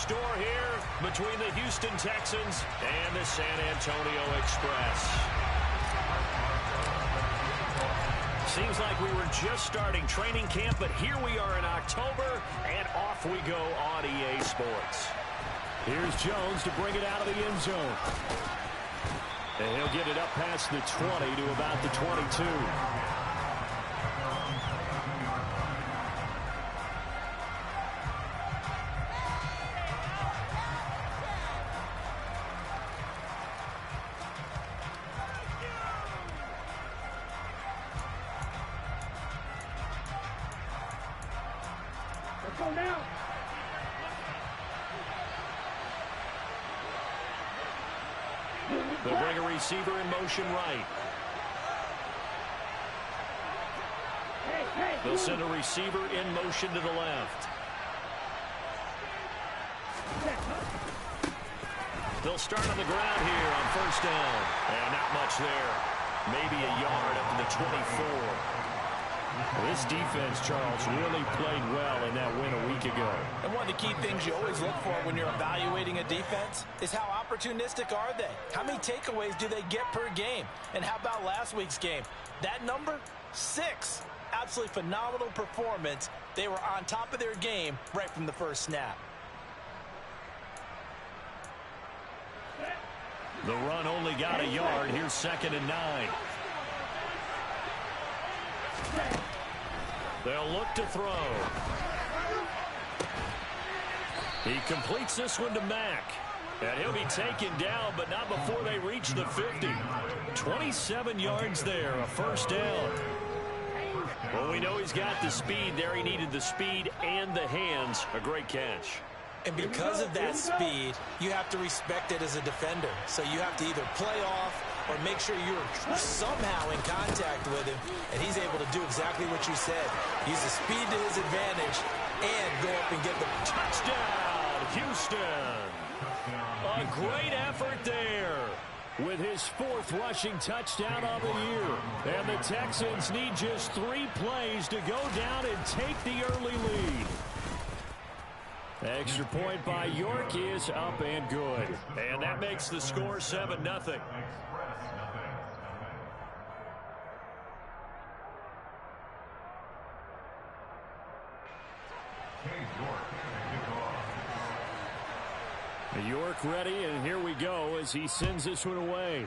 store here between the Houston Texans and the San Antonio Express. Seems like we were just starting training camp, but here we are in October, and off we go on EA Sports. Here's Jones to bring it out of the end zone. And he'll get it up past the 20 to about the 22. They'll bring a receiver in motion right. They'll send a receiver in motion to the left. They'll start on the ground here on first down. And not much there. Maybe a yard up to the 24. This defense, Charles, really played well in that win a week ago. And one of the key things you always look for when you're evaluating a defense is how opportunistic are they? How many takeaways do they get per game? And how about last week's game? That number, 6. Absolutely phenomenal performance. They were on top of their game right from the first snap. The run only got a yard. Here's 2nd and 9. They'll look to throw. He completes this one to Mack. And he'll be taken down, but not before they reach the 50. 27 yards there, a first down. Well, we know he's got the speed there. He needed the speed and the hands. A great catch. And because of that speed, you have to respect it as a defender. So you have to either play off or make sure you're somehow in contact with him, and he's able to do exactly what you said. Use the speed to his advantage and go up and get the touchdown, Houston. A great effort there with his 4th rushing touchdown of the year. And the Texans need just 3 plays to go down and take the early lead. Extra point by York is up and good. And that makes the score 7-0. York ready, and here we go as he sends this one away.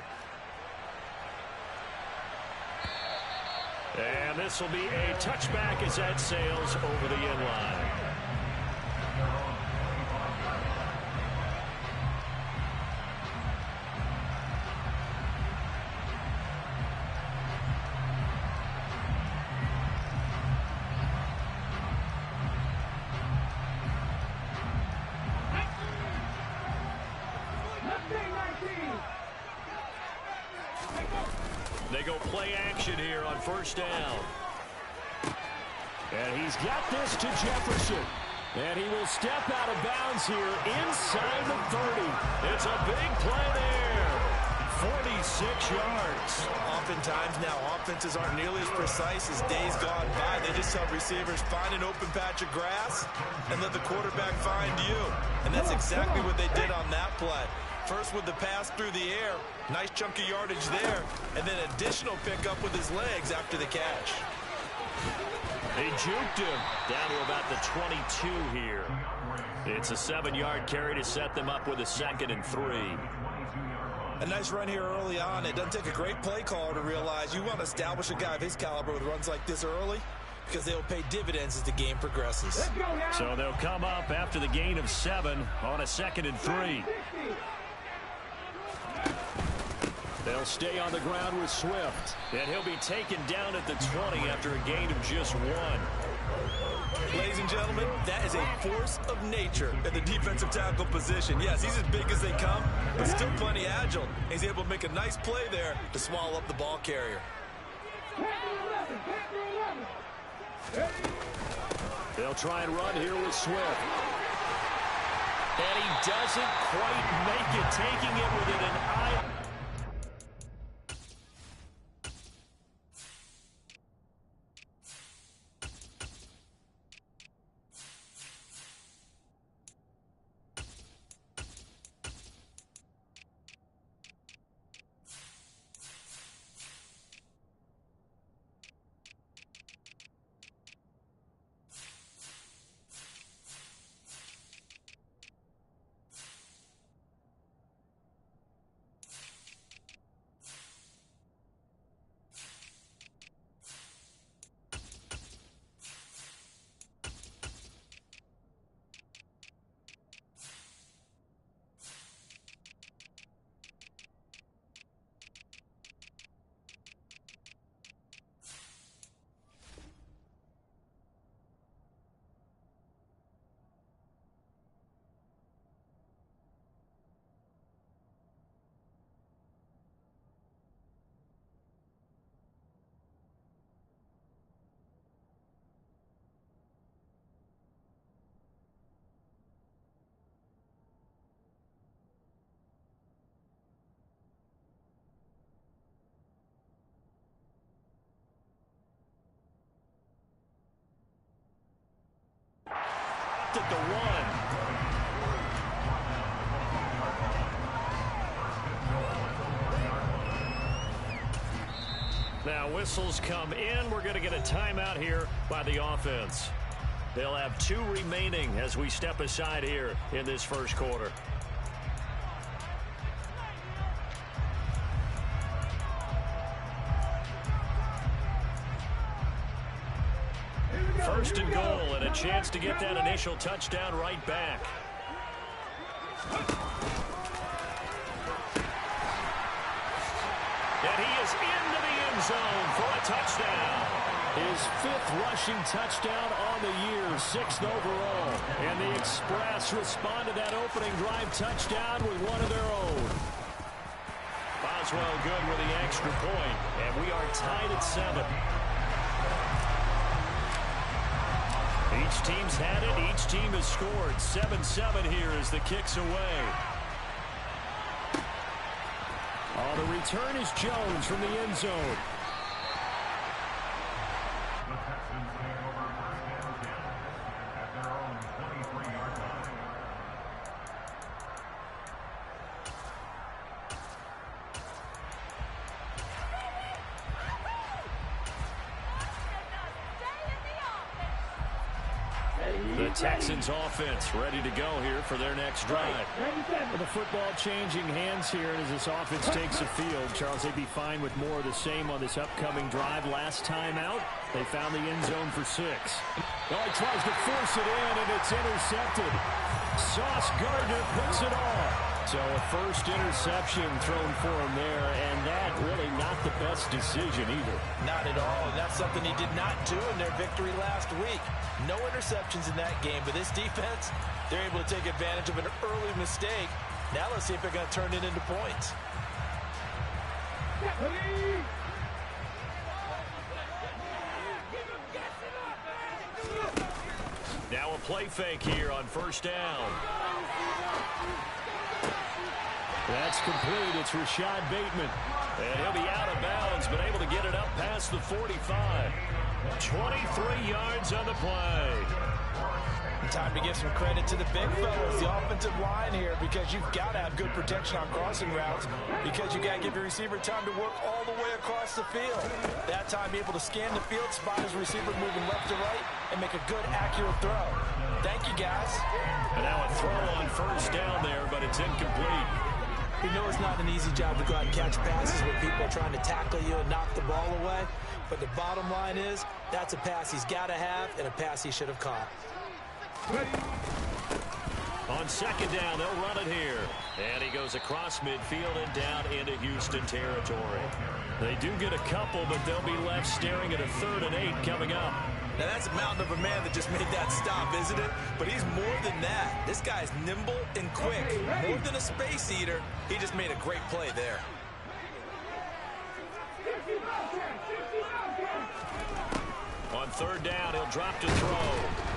And this will be a touchback as that sails over the end line. They go play action here on first down. And he's got this to Jefferson. And he will step out of bounds here inside the 30. It's a big play there. 46 yards. Oftentimes now offenses aren't nearly as precise as days gone by. They just help receivers find an open patch of grass and let the quarterback find you. And that's exactly what they did on that play. First with the pass through the air, nice chunk of yardage there, and then additional pickup with his legs after the catch. They juked him down to about the 22 here. It's a 7-yard carry to set them up with a 2nd and 3. A nice run here early on. It doesn't take a great play caller to realize you want to establish a guy of his caliber with runs like this early, because they'll pay dividends as the game progresses. So they'll come up after the gain of 7 on a 2nd and 3. They'll stay on the ground with Swift. And he'll be taken down at the 20 after a gain of just 1. Ladies and gentlemen, that is a force of nature at the defensive tackle position. Yes, he's as big as they come, but still plenty agile. He's able to make a nice play there to swallow up the ball carrier. They'll try and run here with Swift. And he doesn't quite make it, taking it within an eye. stopped at the 1. Now whistles come in. We're going to get a timeout here by the offense. They'll have 2 remaining as we step aside here in this first quarter. First and goal, and a chance to get that initial touchdown right back. And he is into the end zone for a touchdown. His 5th rushing touchdown on the year, 6th overall. And the Express respond to that opening drive touchdown with one of their own. Boswell good with the extra point, and we are tied at 7. Each team's had it. Each team has scored. 7-7 here as the kick's away. Oh, the return is Jones from the end zone. The Texans offense ready to go here for their next drive. With the football changing hands here, and as this offense takes the field, Charles, they'd be fine with more of the same on this upcoming drive. Last time out, they found the end zone for 6. Oh, he tries to force it in, and it's intercepted. Sauce Gardner puts it off. So a first interception thrown for him there, and that really not the best decision either. Not at all, and that's something he did not do in their victory last week. No interceptions in that game, but this defense, they're able to take advantage of an early mistake. Now let's see if they're going to turn it into points. Now a play fake here on first down. That's complete. It's Rashad Bateman. And he'll be out of bounds, but able to get it up past the 45. 23 yards on the play. Time to give some credit to the big fellas, the offensive line here, because you've got to have good protection on crossing routes, because you got to give your receiver time to work all the way across the field. That time, able to scan the field, spot his receiver moving left to right, and make a good, accurate throw. Thank you, guys. And now a throw on first down there, but it's incomplete. We know it's not an easy job to go out and catch passes when people are trying to tackle you and knock the ball away, but the bottom line is that's a pass he's got to have and a pass he should have caught. On second down, they'll run it here. And he goes across midfield and down into Houston territory. They do get a couple, but they'll be left staring at a 3rd and 8 coming up. Now, that's a mountain of a man that just made that stop, isn't it? But he's more than that. This guy's nimble and quick. More than a space eater, he just made a great play there. On third down, he'll drop to throw.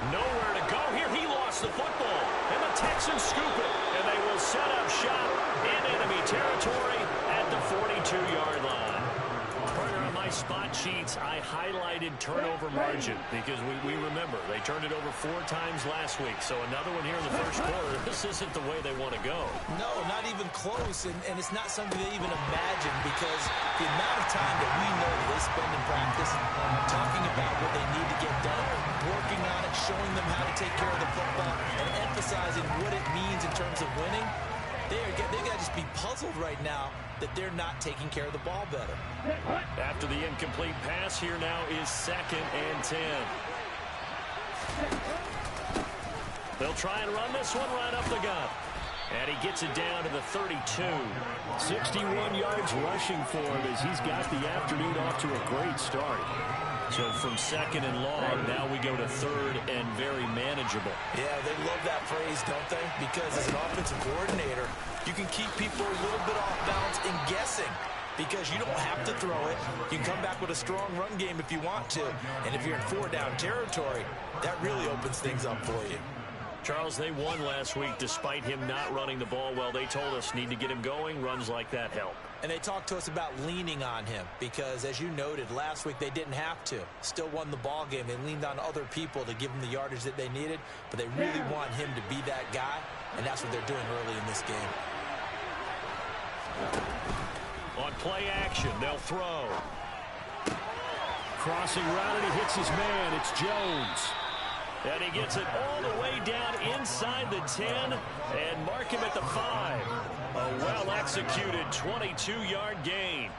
Nowhere to go here. He lost the football. And the Texans scoop it. And they will set up shop in enemy territory at the 42-yard line. Partner, on my spot sheets, I highlighted turnover margin because we remember they turned it over 4 times last week. So another one here in the first quarter. This isn't the way they want to go. No, not even close. And it's not something they even imagine, because the amount of time that we know that they spend in practice talking about what they need to get done, working on it, showing them how to take care of the football, and emphasizing what it means in terms of winning, they got to just be puzzled right now that they're not taking care of the ball better. After the incomplete pass, here now is 2nd and 10. They'll try and run this one right up the gut. And he gets it down to the 32. 61 yards rushing for him as he's got the afternoon off to a great start. So from 2nd and long, now we go to 3rd and very manageable. Yeah, they love that phrase, don't they? Because as an offensive coordinator, you can keep people a little bit off balance and guessing, because you don't have to throw it. You can come back with a strong run game if you want to. And if you're in 4-down territory, that really opens things up for you. Charles, they won last week despite him not running the ball well. They told us need to get him going. Runs like that help. And they talked to us about leaning on him because, as you noted, last week they didn't have to. Still won the ball game. They leaned on other people to give them the yardage that they needed, but they really want him to be that guy, and that's what they're doing early in this game. On play action, they'll throw. Crossing route, and he hits his man. It's Jones. And he gets it all the way down inside the 10 and mark him at the 5. A well-executed 22-yard gain.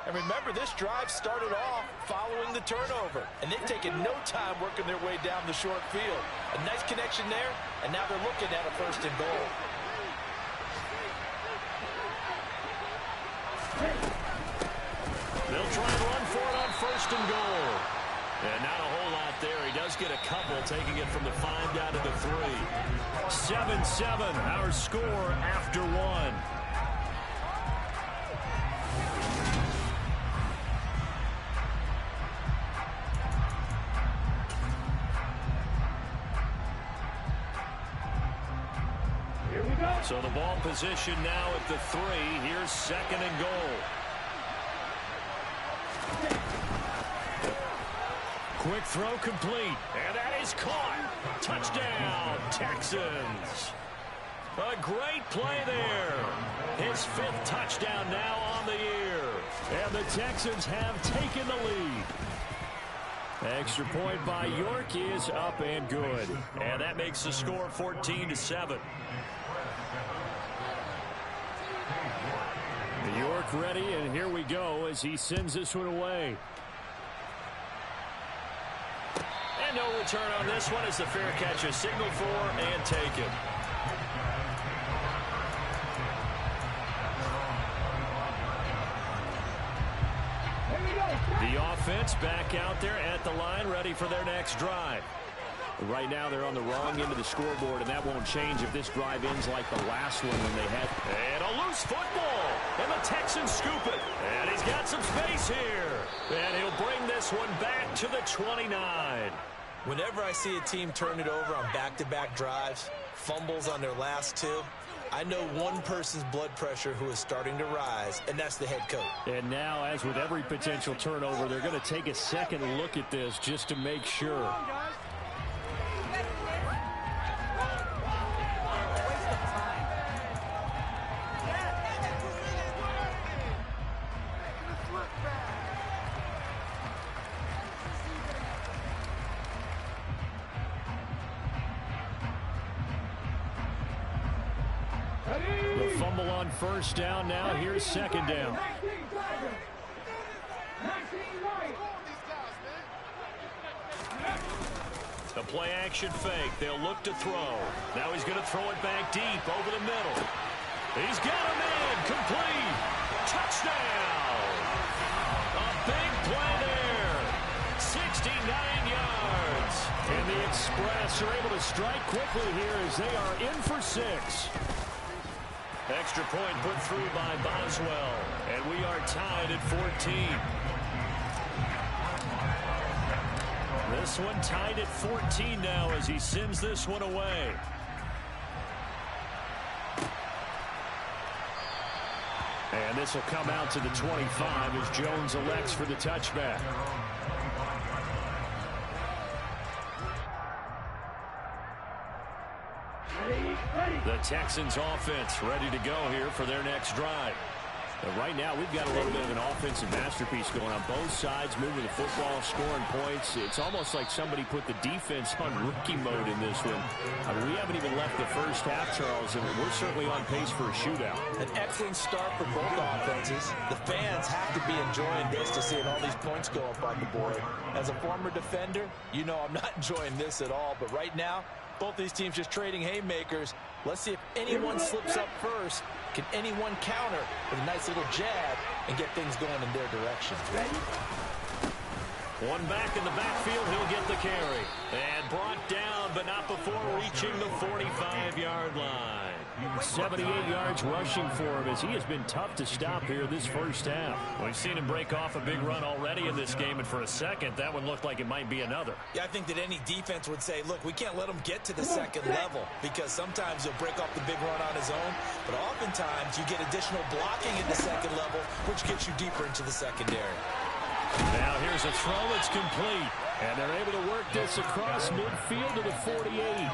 And remember, this drive started off following the turnover. And they've taken no time working their way down the short field. A nice connection there, and now they're looking at a 1st and goal. They'll try and run for it on 1st and goal. And not a whole lot there. He does get a couple, taking it from the 5 down to the 3. 7-7, our score after 1. Here we go. So the ball position now at the 3. Here's 2nd and goal. Quick throw complete, and that is caught. Touchdown, Texans. A great play there. His 5th touchdown now on the year. And the Texans have taken the lead. Extra point by York is up and good. And that makes the score 14-7. York ready, and here we go as he sends this one away. And no return on this one as the fair catch is signaled for and taken. The offense back out there at the line, ready for their next drive. Right now they're on the wrong end of the scoreboard, and that won't change if this drive ends like the last one when they had. And a loose football, and the Texans scoop it. And he's got some space here. And he'll bring this one back to the 29. Whenever I see a team turn it over on back-to-back drives, fumbles on their last 2, I know one person's blood pressure who is starting to rise, and that's the head coach. And now, as with every potential turnover, they're going to take a second look at this just to make sure. Fumble on 1st down. Now here's 2nd down. The play action fake. They'll look to throw. Now he's going to throw it back deep over the middle. He's got a man. Complete. Touchdown. A big play there. 69 yards. And the Express are able to strike quickly here as they are in for 6. Extra point put through by Boswell. And we are tied at 14. This one tied at 14 now as he sends this one away. And this will come out to the 25 as Jones elects for the touchback. The Texans offense ready to go here for their next drive. But right now, we've got a little bit of an offensive masterpiece going on both sides, moving the football, scoring points. It's almost like somebody put the defense on rookie mode in this one. I mean, we haven't even left the first half, Charles, and we're certainly on pace for a shootout. An excellent start for both offenses. The fans have to be enjoying this to see all these points go up on the board. As a former defender, you know I'm not enjoying this at all, but right now, both these teams just trading haymakers. Let's see if anyone slips up first. Can anyone counter with a nice little jab and get things going in their direction? One back in the backfield, he'll get the carry. And brought down, but not before reaching the 45-yard line. 78 yards rushing for him as he has been tough to stop here this first half. We've seen him break off a big run already in this game, and for a second, that one looked like it might be another. Yeah, I think that any defense would say, look, we can't let him get to the second level because sometimes he'll break off the big run on his own, but oftentimes you get additional blocking at the second level, which gets you deeper into the secondary. Now here's a throw that's complete, and they're able to work this across midfield to the 48.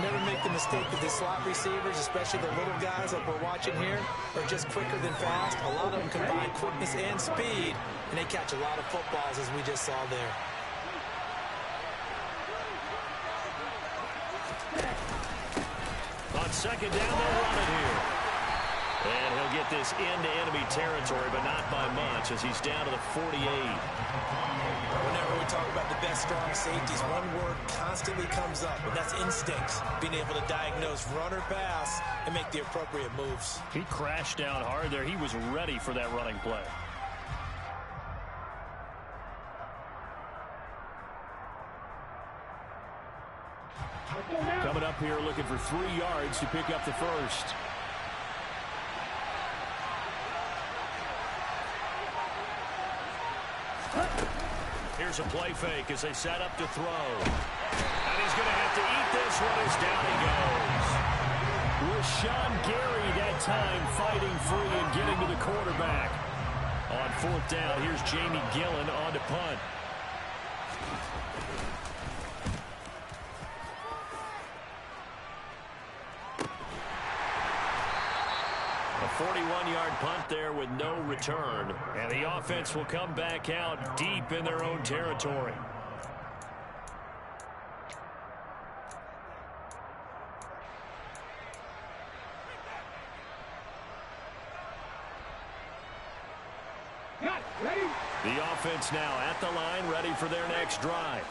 Never make the mistake that the slot receivers, especially the little guys like we're watching here, are just quicker than fast. A lot of them combine quickness and speed, and they catch a lot of footballs, as we just saw there. On second down, they'll run it here. And he'll get this into enemy territory, but not by much, as he's down to the 48. Whenever we talk about the best strong safeties, one word constantly comes up, and that's instincts. Being able to diagnose run or pass and make the appropriate moves. He crashed down hard there. He was ready for that running play. Coming up here looking for 3 yards to pick up the first. Here's a play fake as they set up to throw. And he's going to have to eat this one as down he goes. Rashawn Gary that time fighting free and getting to the quarterback. On fourth down, here's Jamie Gillen on to punt. A 41-yard punt there with no return. And the offense will come back out deep in their own territory. The offense now at the line, ready for their next drive.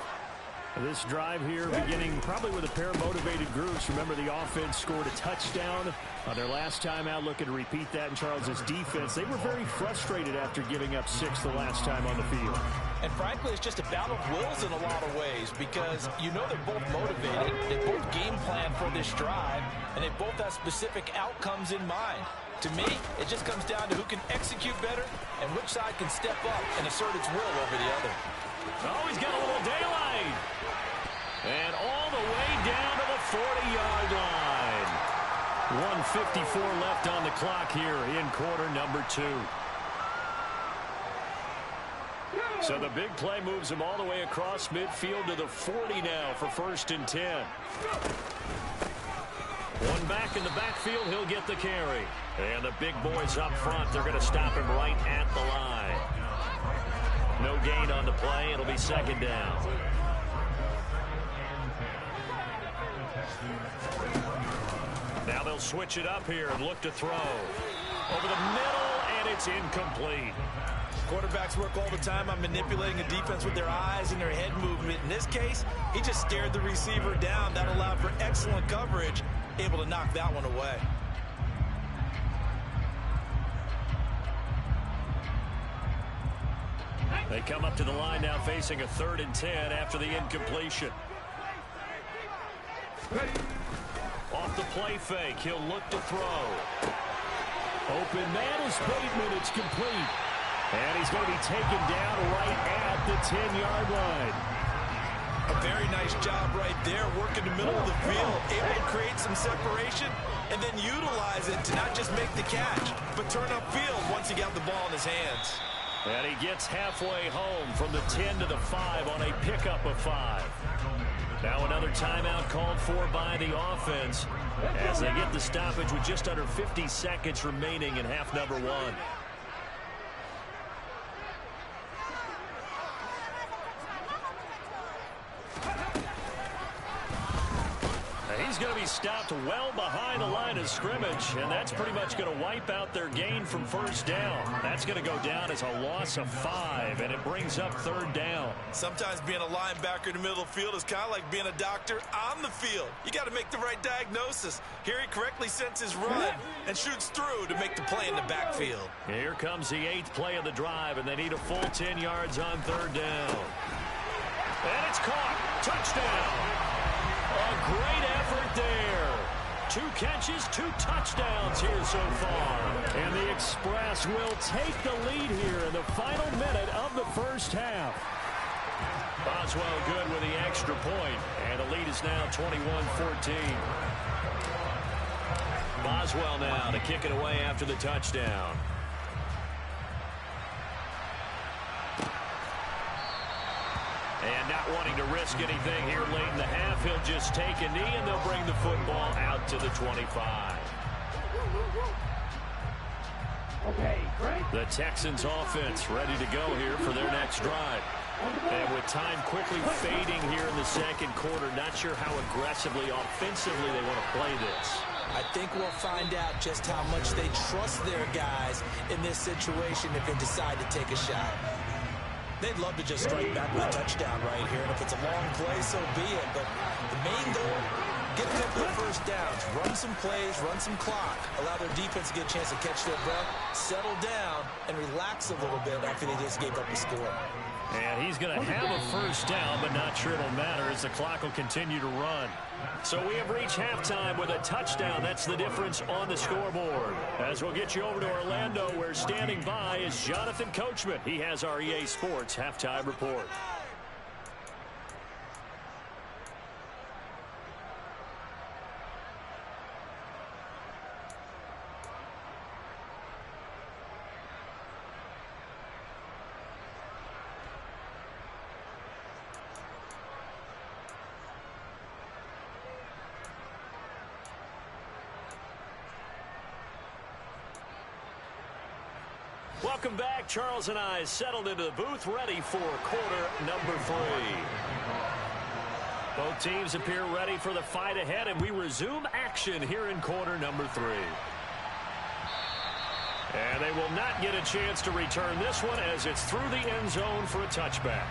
This drive here beginning probably with a pair of motivated groups. Remember, the offense scored a touchdown on their last time out, looking to repeat that in Charles's defense. They were very frustrated after giving up 6 the last time on the field. And frankly, it's just a battle of wills in a lot of ways because you know they're both motivated. They both game plan for this drive, and they both have specific outcomes in mind. To me, it just comes down to who can execute better and which side can step up and assert its will over the other. Oh, he's got a little daylight. And all the way down to the 40-yard line. 1:54 left on the clock here in quarter number 2. So the big play moves him all the way across midfield to the 40 now for 1st and 10. One back in the backfield, he'll get the carry. And the big boys up front, they're going to stop him right at the line. No gain on the play. It'll be 2nd down. Now they'll switch it up here and look to throw. Over the middle, and it's incomplete. Quarterbacks work all the time on manipulating a defense with their eyes and their head movement. In this case, he just stared the receiver down. That allowed for excellent coverage, able to knock that one away. They come up to the line now facing a 3rd and 10 after the incompletion. Off the play fake, he'll look to throw. Open man is Bateman, it's complete. And he's going to be taken down right at the 10-yard line. A very nice job right there, working the middle of the field, able to create some separation, and then utilize it to not just make the catch, but turn upfield once he got the ball in his hands. And he gets halfway home from the 10 to the 5 on a pickup of 5. Now another timeout called for by the offense as they get the stoppage with just under 50 seconds remaining in half number 1. He's going to be stopped well behind the line of scrimmage, and that's pretty much going to wipe out their gain from 1st down. That's going to go down as a loss of 5, and it brings up 3rd down. Sometimes being a linebacker in the middle of the field is kind of like being a doctor on the field. You got to make the right diagnosis. Here he correctly senses run and shoots through to make the play in the backfield. Here comes the 8th play of the drive, and they need a full 10 yards on 3rd down. And it's caught. Touchdown. A great effort there. 2 catches, 2 touchdowns here so far. And the Express will take the lead here in the final minute of the first half. Boswell good with the extra point, and the lead is now 21-14. Boswell now to kick it away after the touchdown. And not wanting to risk anything here late in the half, he'll just take a knee, and they'll bring the football out to the 25. Okay, great. The Texans offense ready to go here for their next drive. And with time quickly fading here in the second quarter, not sure how aggressively, offensively they want to play this. I think we'll find out just how much they trust their guys in this situation if they decide to take a shot. They'd love to just strike back with a touchdown right here, and if it's a long play, so be it. But the main goal, get a couple of first downs, run some plays, run some clock, allow their defense to get a chance to catch their breath, settle down, and relax a little bit after they just gave up a score. And he's going to have a first down, but not sure it'll matter as the clock will continue to run. So we have reached halftime with a touchdown. That's the difference on the scoreboard. As we'll get you over to Orlando, where standing by is Jonathan Coachman. He has our EA Sports halftime report. Welcome back. Charles and I settled into the booth, ready for quarter number 3. Both teams appear ready for the fight ahead, and we resume action here in quarter number 3. And they will not get a chance to return this one as it's through the end zone for a touchback.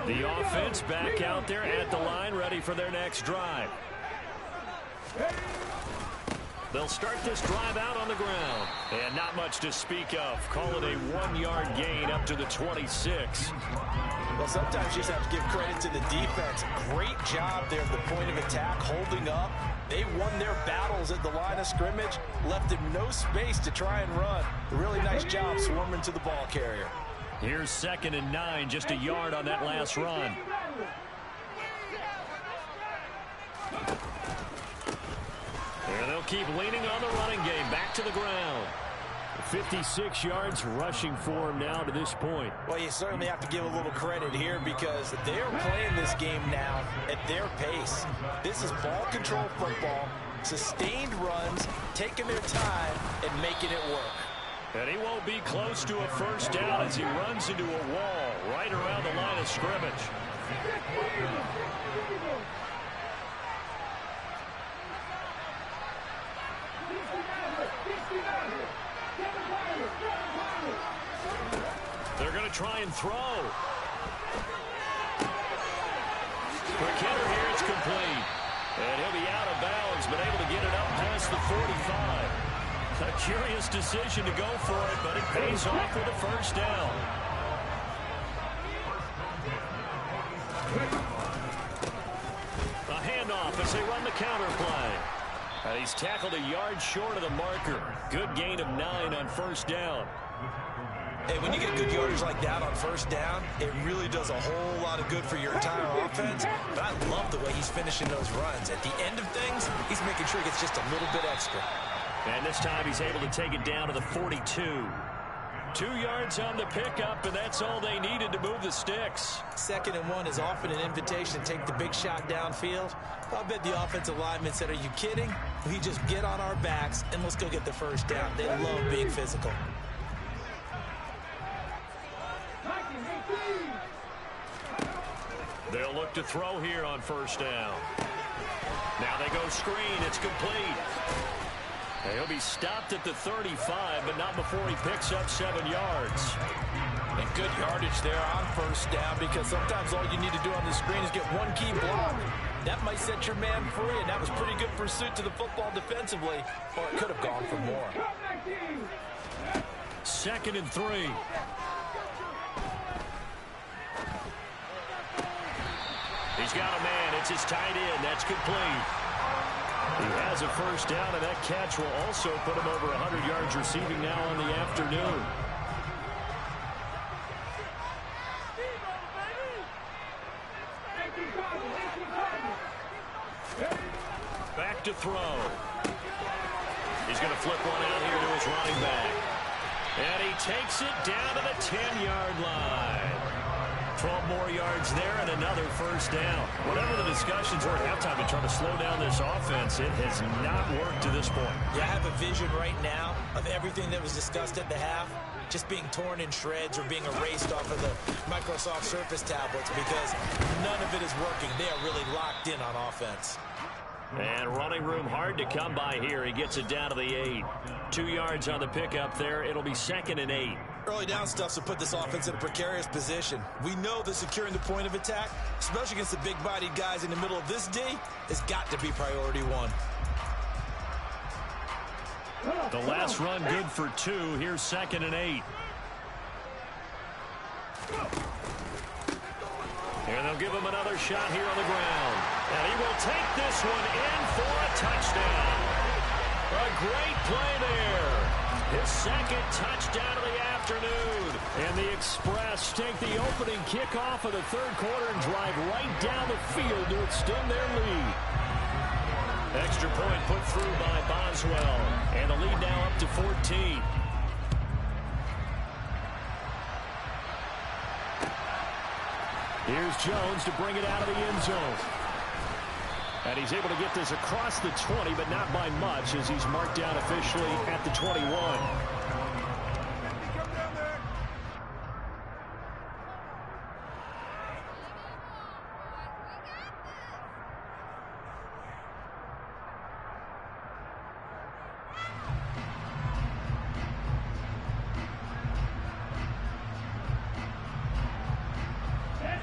The offense back out there at the line, ready for their next drive. They'll start this drive out on the ground. And not much to speak of. Call it a 1-yard gain up to the 26. Well, sometimes you just have to give credit to the defense. Great job there at the point of attack, holding up. They won their battles at the line of scrimmage, left them no space to try and run. A really nice job swarming to the ball carrier. Here's 2nd and 9, just a yard on that last run. And they'll keep leaning on the running game, back to the ground. 56 yards rushing for him now to this point. Well, you certainly have to give a little credit here because they're playing this game now at their pace. This is ball control football, sustained runs, taking their time and making it work. And he won't be close to a first down as he runs into a wall right around the line of scrimmage. They're going to try and throw. Quick hitter here, it's complete. And he'll be out of bounds, but able to get it up past the 45. A curious decision to go for it, but it pays off with a first down. A handoff as they run the counter play. And he's tackled a yard short of the marker. Good gain of 9 on first down. Hey, when you get good yardage like that on first down, it really does a whole lot of good for your entire offense. But I love the way he's finishing those runs. At the end of things, he's making sure he gets just a little bit extra. And this time he's able to take it down to the 42. 2 yards on the pickup, and that's all they needed to move the sticks. 2nd and 1 is often an invitation to take the big shot downfield. I bet the offensive lineman said, are you kidding? We just get on our backs and let's go get the first down. They love being physical. They'll look to throw here on first down. Now they go screen. It's complete. He'll be stopped at the 35, but not before he picks up 7 yards. And good yardage there on first down because sometimes all you need to do on the screen is get one key block. That might set your man free, and that was pretty good pursuit to the football defensively, or it could have gone for more. 2nd and 3. He's got a man. It's his tight end. That's complete. He has a first down, and that catch will also put him over 100 yards receiving now on the afternoon. Back to throw. He's going to flip one out here to his running back. And he takes it down to the 10-yard line. 12 more yards there and another first down. Whatever the discussions were at halftime to try to slow down this offense, it has not worked to this point. Yeah, I have a vision right now of everything that was discussed at the half just being torn in shreds or being erased off of the Microsoft Surface tablets because none of it is working. They are really locked in on offense. And running room hard to come by here. He gets it down to the 8. 2 yards on the pickup there. It'll be 2nd and 8. Early down stuff will put this offense in a precarious position. We know that securing the point of attack, especially against the big-bodied guys in the middle of this D, has got to be priority one. The last run good for 2. Here's 2nd and 8. And they'll give him another shot here on the ground. And he will take this one in for a touchdown. A great play there. His 2nd touchdown of the afternoon. And the Express take the opening kickoff of the 3rd quarter and drive right down the field to extend their lead. Extra point put through by Boswell. And the lead now up to 14. Here's Jones to bring it out of the end zone. And he's able to get this across the 20, but not by much as he's marked down officially at the 21.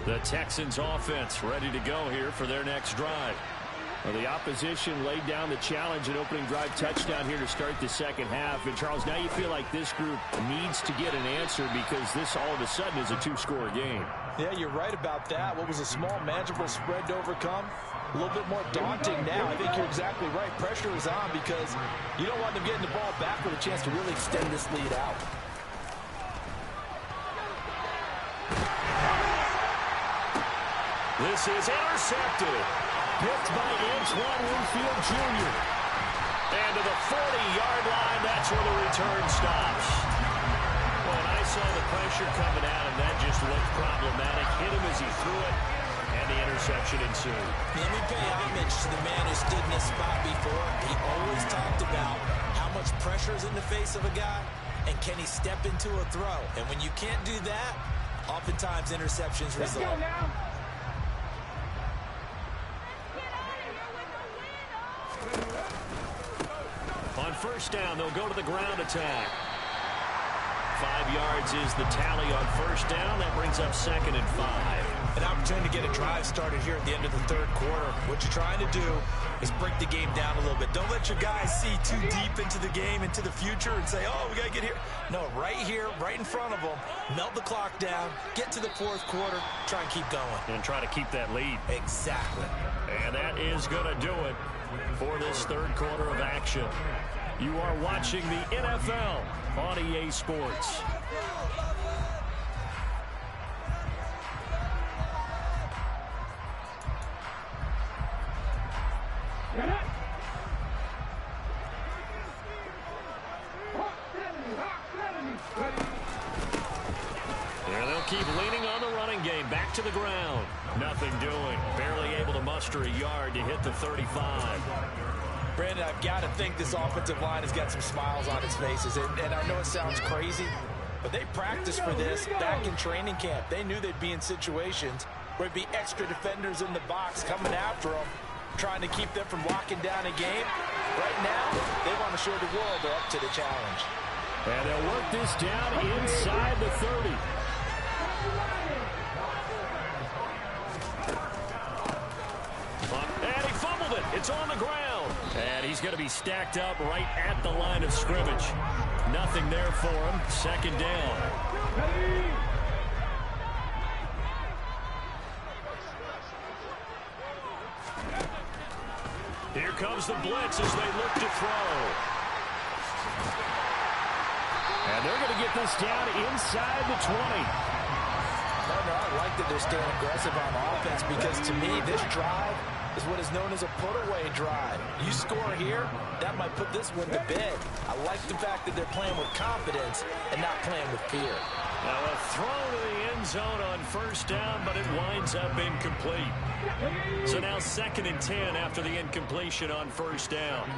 The Texans offense ready to go here for their next drive. Well, the opposition laid down the challenge and opening drive touchdown here to start the 2nd half. And, Charles, now you feel like this group needs to get an answer because this all of a sudden is a 2-score game. Yeah, you're right about that. What was a small, manageable spread to overcome? A little bit more daunting now. I think you're exactly right. Pressure is on because you don't want them getting the ball back with a chance to really extend this lead out. This is intercepted. Picked by Antoine Winfield Jr. And to the 40-yard line, that's where the return stops. Well, and I saw the pressure coming at him. That just looked problematic. Hit him as he threw it, and the interception ensued. Let me pay homage to the man who stood in this spot before. He always talked about how much pressure is in the face of a guy, and can he step into a throw. And when you can't do that, oftentimes interceptions result. Let's go now. On first down, they'll go to the ground attack. 5 yards is the tally on first down. That brings up 2nd and 5. An opportunity to get a drive started here at the end of the 3rd quarter. What you're trying to do is break the game down a little bit. Don't let your guys see too deep into the game, into the future, and say, oh, we got to get here. No, right here, right in front of them, melt the clock down, get to the 4th quarter, try and keep going. And try to keep that lead. Exactly. And that is going to do it for this 3rd quarter of action. You are watching the NFL on EA Sports. Get it. Yeah, they'll keep leaning on the running game. Back to the ground. Nothing doing. Barely able to muster a yard to hit the 35. Brandon, I've got to think this offensive line has got some smiles on its faces. And I know it sounds crazy, but they practiced for this back in training camp. They knew they'd be in situations where it'd be extra defenders in the box coming after them, trying to keep them from locking down a game. Right now, they want to show the world they're up to the challenge. And they'll work this down inside the 30. And he fumbled it. It's on the ground. And And he's going to be stacked up right at the line of scrimmage. Nothing there for him. Second down. Here comes the blitz as they look to throw. And they're going to get this down inside the 20. I like that they're staying aggressive on offense because, to me, this drive is what is known as a put-away drive. You score here, that might put this one to bed. I like the fact that they're playing with confidence and not playing with fear. Now a throw to the end zone on first down, but it winds up incomplete. So now 2nd and 10 after the incompletion on first down.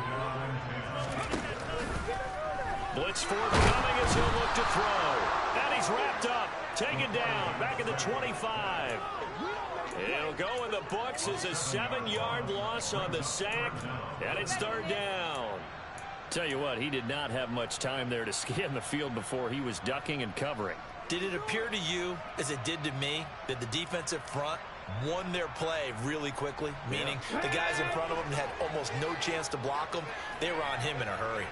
Blitz forthcoming as he'll look to throw. And he's wrapped up, taken down, back at the 25. It'll go in the books as a 7-yard loss on the sack, and it's 3rd down. Tell you what, he did not have much time there to scan the field before he was ducking and covering. Did it appear to you, as it did to me, that the defensive front won their play really quickly? Meaning the guys in front of them had almost no chance to block him. They were on him in a hurry.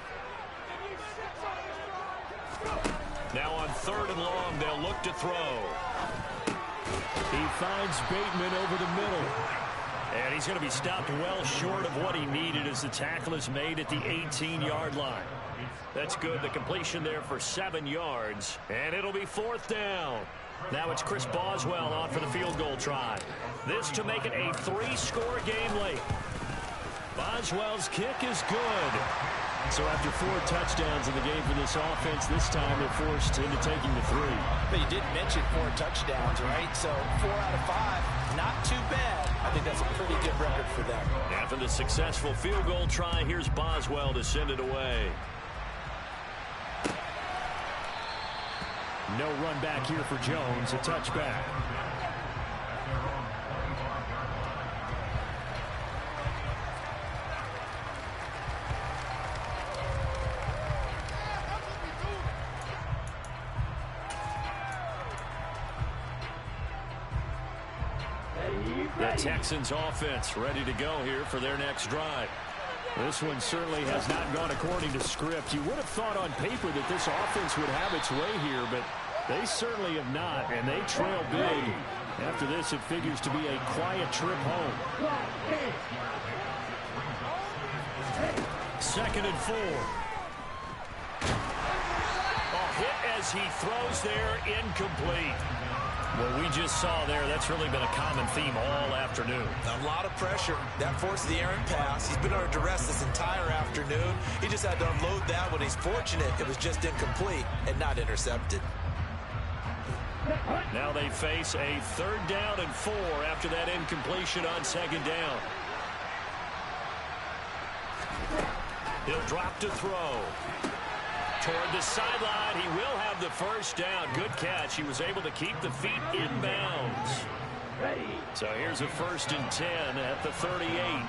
Now on 3rd and long, they'll look to throw. He finds Bateman over the middle. And he's going to be stopped well short of what he needed as the tackle is made at the 18-yard line. That's good. The completion there for 7 yards. And it'll be 4th down. Now it's Chris Boswell on for the field goal try. This to make it a 3-score game late. Boswell's kick is good. So after 4 touchdowns in the game for this offense, this time they're forced into taking the 3. But you did mention 4 touchdowns, right? So 4 out of 5, not too bad. I think that's a pretty good record for them. After the successful field goal try, here's Boswell to send it away. No run back here for Jones, a touchback. The Texans offense ready to go here for their next drive. This one certainly has not gone according to script. You would have thought on paper that this offense would have its way here, but they certainly have not, and they trail big. After this, it figures to be a quiet trip home. 2nd and 4. A hit as he throws there, incomplete. What we just saw there, that's really been a common theme all afternoon. A lot of pressure. That forced the errant pass. He's been under duress this entire afternoon. He just had to unload that one. He's fortunate it was just incomplete and not intercepted. Now they face a 3rd down and 4 after that incompletion on 2nd down. He'll drop to throw. Toward the sideline, he will have the first down. Good catch. He was able to keep the feet inbounds. So here's a 1st and 10 at the 38.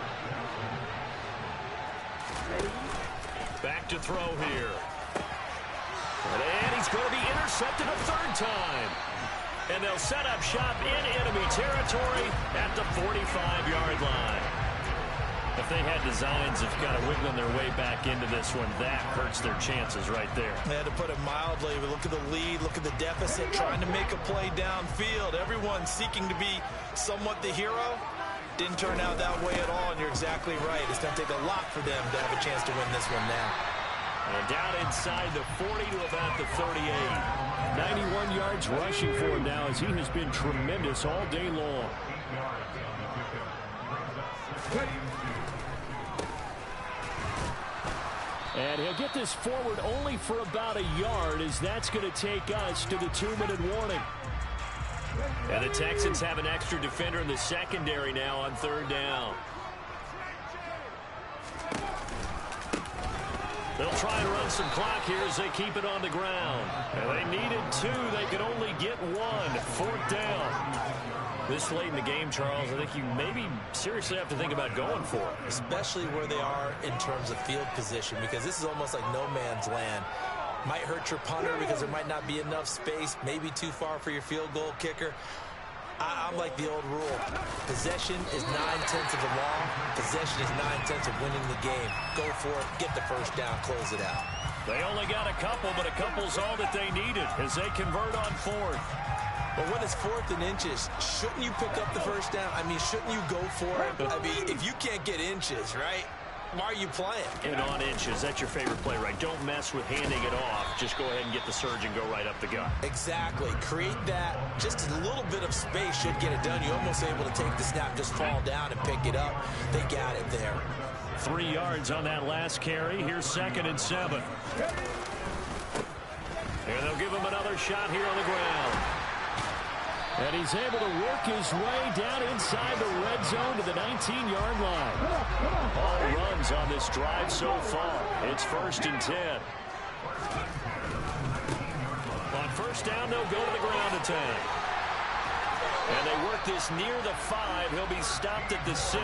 Back to throw here. And he's going to be intercepted a 3rd time. And they'll set up shop in enemy territory at the 45-yard line. If they had designs of kind of wiggling their way back into this one, that hurts their chances right there. They had to put it mildly, but look at the lead, look at the deficit, trying to make a play downfield. Everyone seeking to be somewhat the hero. Didn't turn out that way at all, and you're exactly right. It's going to take a lot for them to have a chance to win this one now. And down inside the 40 to about the 38. 91 yards rushing for him now as he has been tremendous all day long. And he'll get this forward only for about a yard, as that's going to take us to the 2-minute warning. And the Texans have an extra defender in the secondary now on 3rd down. They'll try and run some clock here as they keep it on the ground. And they needed 2. They could only get 1. 4th down. This late in the game, Charles, I think you maybe seriously have to think about going for it. Especially where they are in terms of field position, because this is almost like no man's land. Might hurt your punter because there might not be enough space, maybe too far for your field goal kicker. I'm like the old rule. Possession is 9/10 of the law. Possession is 9/10 of winning the game. Go for it. Get the first down. Close it out. They only got a couple, but a couple's all that they needed as they convert on fourth. But when it's 4th and inches, shouldn't you pick up the first down? I mean, shouldn't you go for it? I mean, if you can't get inches, right, why are you playing? And on inches, that's your favorite play, right? Don't mess with handing it off. Just go ahead and get the surge and go right up the gut. Exactly. Create that. Just a little bit of space should get it done. You're almost able to take the snap, just fall down and pick it up. They got it there. 3 yards on that last carry. Here's 2nd and 7. And they'll give him another shot here on the ground. And he's able to work his way down inside the red zone to the 19-yard line. All runs on this drive so far. It's 1st and 10. On first down, they'll go to the ground attack. And they work this near the 5. He'll be stopped at the 6.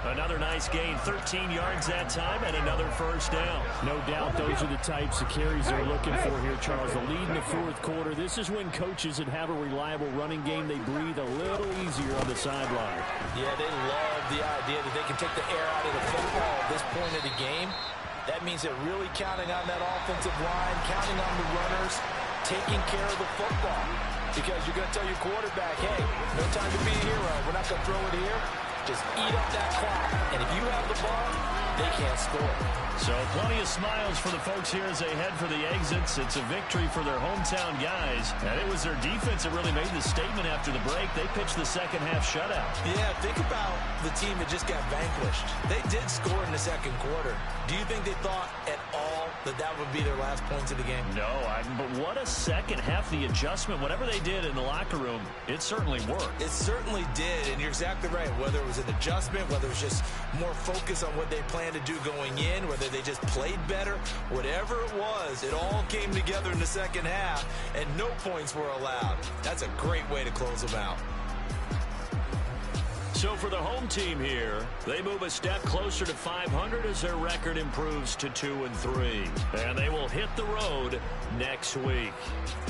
Another nice gain, 13 yards that time, and another first down. No doubt those are the types of carries they're looking for here, Charles. The lead in the 4th quarter. This is when coaches that have a reliable running game, they breathe a little easier on the sideline. Yeah, they love the idea that they can take the air out of the football at this point of the game. That means they're really counting on that offensive line, counting on the runners, taking care of the football. Because you're going to tell your quarterback, hey, no time to be a hero. We're not going to throw it here. Just eat up that clock. And if you have the ball, they can't score. So plenty of smiles for the folks here as they head for the exits. It's a victory for their hometown guys. And it was their defense that really made the statement after the break. They pitched the second-half shutout. Yeah, think about the team that just got vanquished. They did score in the 2nd quarter. Do you think they thought at all that that would be their last points of the game? No, but what a second half. The adjustment, whatever they did in the locker room, it certainly worked. It certainly did, and you're exactly right. Whether it was an adjustment, whether it was just more focus on what they planned to do going in, whether they just played better, whatever it was, it all came together in the 2nd half, and no points were allowed. That's a great way to close them out. So for the home team here, they move a step closer to 500 as their record improves to 2-3. And they will hit the road next week.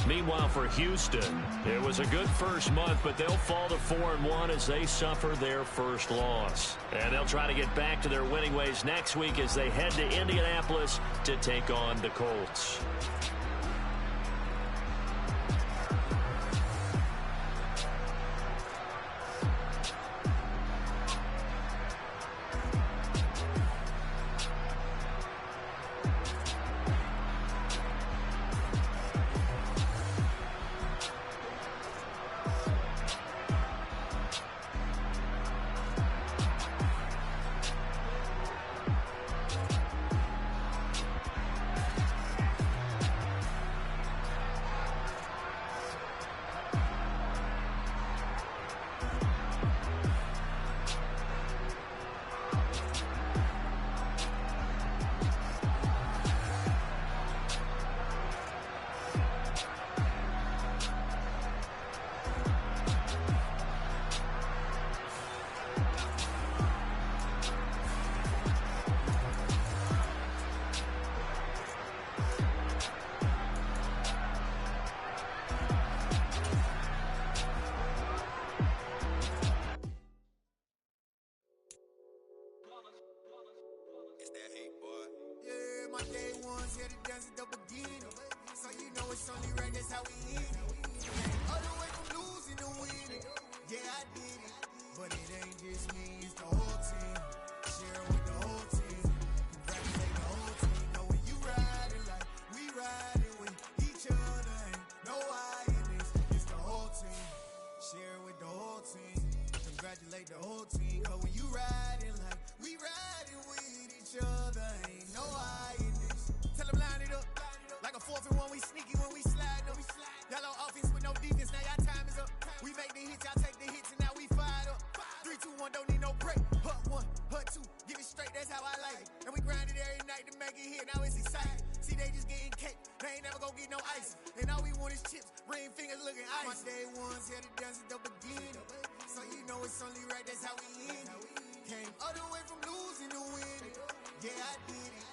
Meanwhile, for Houston, it was a good first month, but they'll fall to 4-1 as they suffer their first loss. And they'll try to get back to their winning ways next week as they head to Indianapolis to take on the Colts. it's only right, that's how we end it. All the way from losing to winning. Yeah, I did it. But it ain't just me, it's the whole team. Share with the whole team. Congratulate the whole team. Knowing you riding like we riding with each other. Ain't no I in this. It's the whole team. Share with the whole team. Congratulate the whole team. Cause when you riding like we riding with each other. Ain't no I in this. Tell them line it up. Like a 4th and 1, we sneaky when we slide up. Y'all on offense with no defense, now y'all time is up. We make the hits, y'all take the hits, and now we fired up. 3, 2, 1, don't need no break. Hut 1, hut 2, give it straight, that's how I like it. And we grind it every night to make it hit, now it's exciting. See, they just getting cake, they ain't never gonna get no ice. And all we want is chips, ring fingers looking ice. My day ones had to dance at the beginning. So you know it's only right, that's how we end it. Came all the way from losing to winning. Yeah, I did it.